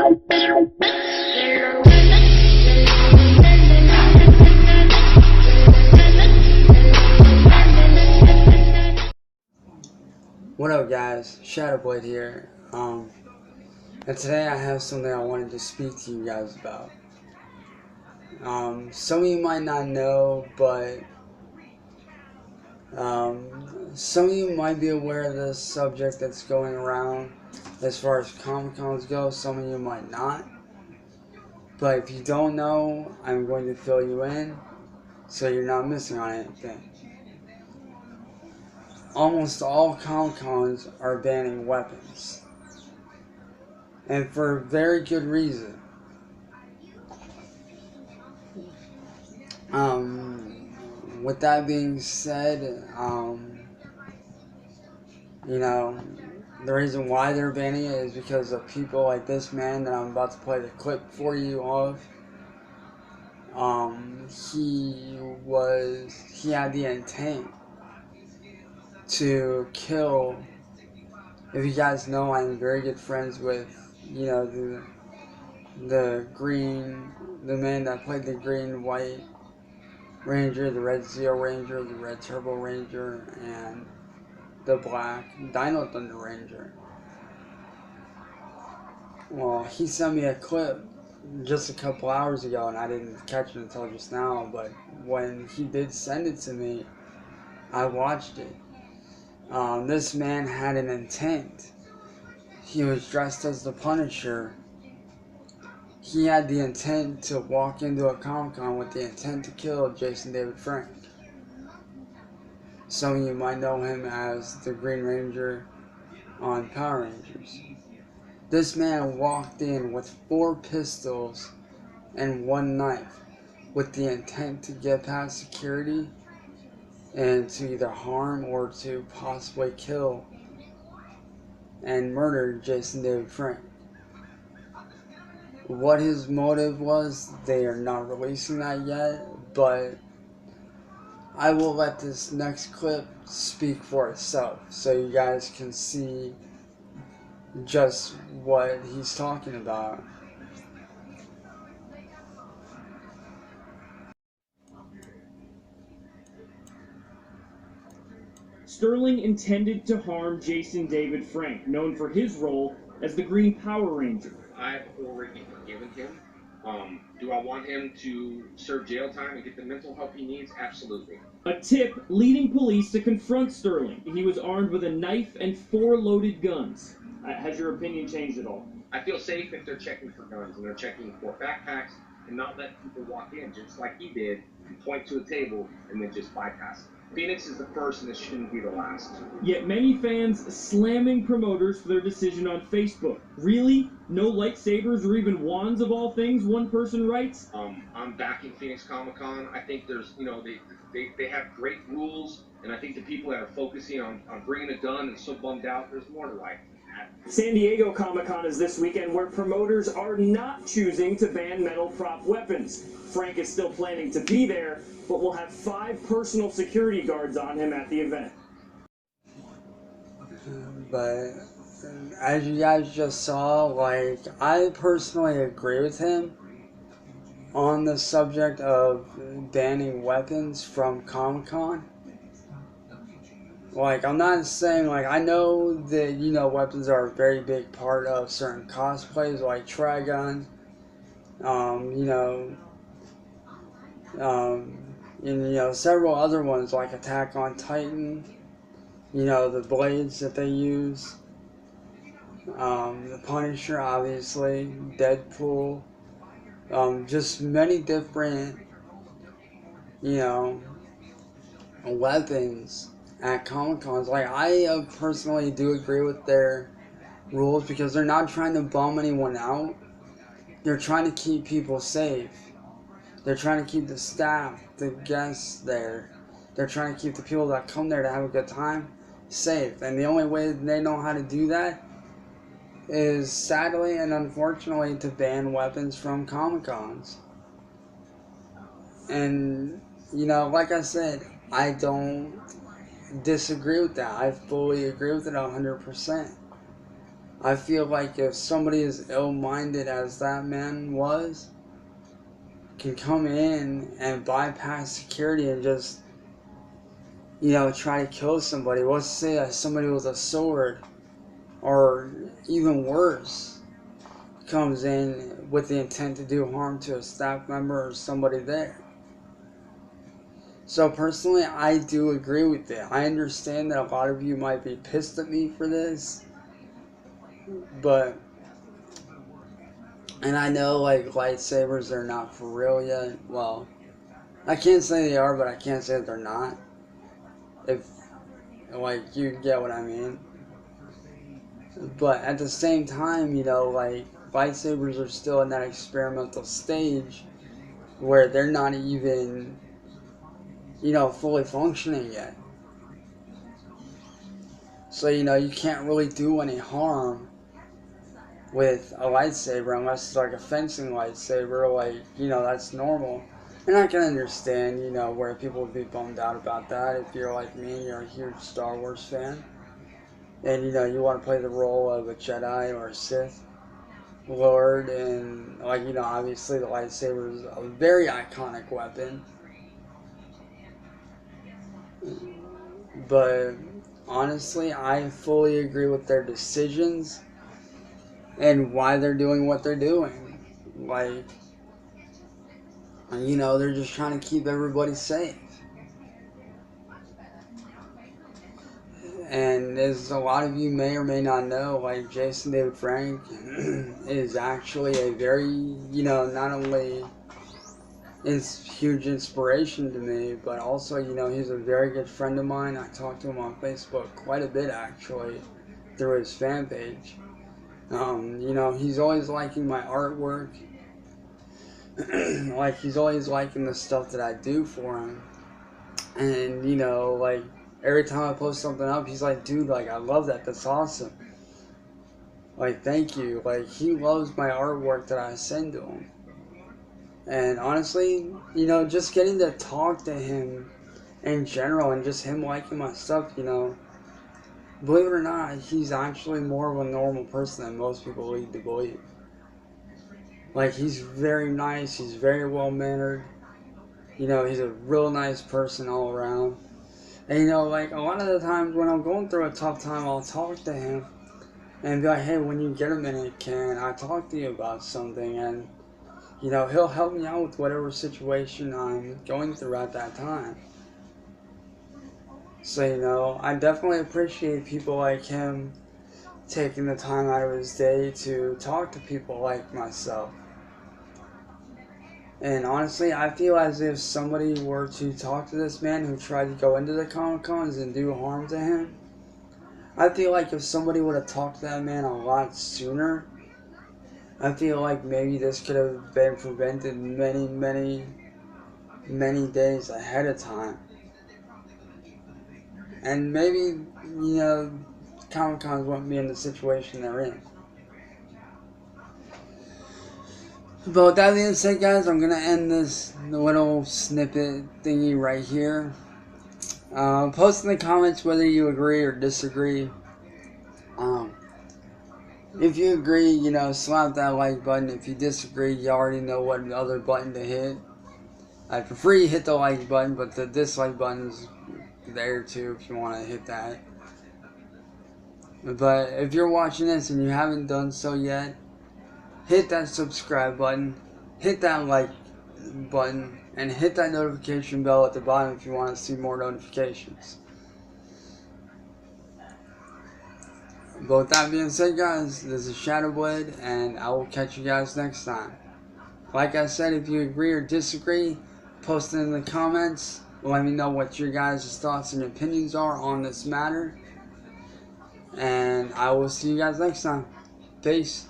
What up, guys? Shadowblade here. And today I have something I wanted to speak to you guys about. Some of you might not know, but some of you might be aware of this subject that's going around as far as Comic-Cons go. Some of you might not. But if you don't know, I'm going to fill you in so you're not missing on anything. Almost all Comic-Cons are banning weapons. And for very good reason. With that being said, the reason why they're banning it is because of people like this man that I'm about to play the clip for you of. He had the intent to kill. If you guys know, I'm very good friends with, the man that played the green, white Ranger, the red Zeo Ranger, the red Turbo Ranger, and the black Dino Thunder Ranger. Well, he sent me a clip just a couple hours ago, and I didn't catch it until just now, but when he did send it to me, I watched it. This man had an intent. He was dressed as the Punisher. He had the intent to walk into a Comic-Con with the intent to kill Jason David Frank. Some of you might know him as the Green Ranger on Power Rangers. This man walked in with 4 pistols and 1 knife with the intent to get past security and to either harm or to possibly kill and murder Jason David Frank. What his motive was, they are not releasing that yet, but I will let this next clip speak for itself so you guys can see just what he's talking about. Sterling intended to harm Jason David Frank, known for his role as the Green Power Ranger. I've already forgiven him. Do I want him to serve jail time and get the mental help he needs? Absolutely. A tip leading police to confront Sterling. He was armed with a knife and 4 loaded guns. Has your opinion changed at all? I feel safe if they're checking for guns and they're checking for backpacks and not let people walk in just like he did and point to a table and then just bypass it. Phoenix is the first and it shouldn't be the last. Yet many fans slamming promoters for their decision on Facebook. Really? No lightsabers or even wands of all things, one person writes? I'm backing Phoenix Comic-Con. I think there's, they have great rules, and I think the people that are focusing on bringing a gun and so bummed out, there's more to life than that. San Diego Comic-Con is this weekend, where promoters are not choosing to ban metal prop weapons. Frank is still planning to be there, but will have 5 personal security guards on him at the event. But as you guys just saw, I personally agree with him on the subject of banning weapons from Comic-Con. I'm not saying, I know that, weapons are a very big part of certain cosplays, like Trigun, and several other ones like Attack on Titan, the blades that they use, the Punisher, obviously, Deadpool, just many different, weapons at Comic-Cons. I personally do agree with their rules because they're not trying to bum anyone out. They're trying to keep people safe. They're trying to keep the staff, the guests there. They're trying to keep the people that come there to have a good time safe. And the only way they know how to do that is, sadly and unfortunately, to ban weapons from Comic-Cons. And, like I said, I don't disagree with that. I fully agree with it 100%. I feel like if somebody as ill-minded as that man was, can come in and bypass security and just, try to kill somebody. Let's say that somebody with a sword, or even worse, comes in with the intent to do harm to a staff member or somebody there. So personally, I do agree with it. I understand that a lot of you might be pissed at me for this, and I know like lightsabers are not for real yet. Well, I can't say they are, but I can't say that they're not. If, like, you get what I mean. But at the same time, like, lightsabers are still in that experimental stage where they're not even, fully functioning yet. So, you can't really do any harm with a lightsaber unless it's like a fencing lightsaber, like, that's normal. And I can understand, where people would be bummed out about that if you're like me and you're a huge Star Wars fan. And, you want to play the role of a Jedi or a Sith Lord. And, like, obviously the lightsaber is a very iconic weapon. But, honestly, I fully agree with their decisions and why they're doing what they're doing. Like, they're just trying to keep everybody safe. And as a lot of you may or may not know, like, Jason David Frank is actually a very, not only is huge inspiration to me, but also, he's a very good friend of mine. I talk to him on Facebook quite a bit, actually, through his fan page. He's always liking my artwork. Like, he's always liking the stuff that I do for him. And, like, every time I post something up, he's like, dude, like, I love that. That's awesome. Like, thank you. Like, he loves my artwork that I send to him. And honestly, just getting to talk to him in general and just him liking my stuff, believe it or not, he's actually more of a normal person than most people lead to believe. Like, he's very nice. He's very well-mannered. He's a real nice person all around. And, like, a lot of the times when I'm going through a tough time, I'll talk to him and be like, hey, when you get a minute, can I talk to you about something? And, he'll help me out with whatever situation I'm going through at that time. So, I definitely appreciate people like him taking the time out of his day to talk to people like myself. And honestly, I feel as if somebody were to talk to this man who tried to go into the comicons and do harm to him, I feel like if somebody would have talked to that man a lot sooner, I feel like maybe this could have been prevented many, many, many days ahead of time. And maybe, Comic-Cons wouldn't be in the situation they're in. But with that being said, guys, I'm going to end this little snippet thingy right here. Post in the comments whether you agree or disagree. If you agree, slap that like button. If you disagree, you already know what other button to hit. I prefer you hit the like button, but the dislike button is there too if you want to hit that. But if you're watching this and you haven't done so yet, hit that subscribe button, hit that like button, and hit that notification bell at the bottom if you want to see more notifications. But with that being said, guys, this is Shadowblade, and I will catch you guys next time. Like I said, if you agree or disagree, post it in the comments. Let me know what your guys' thoughts and opinions are on this matter. And I will see you guys next time. Peace.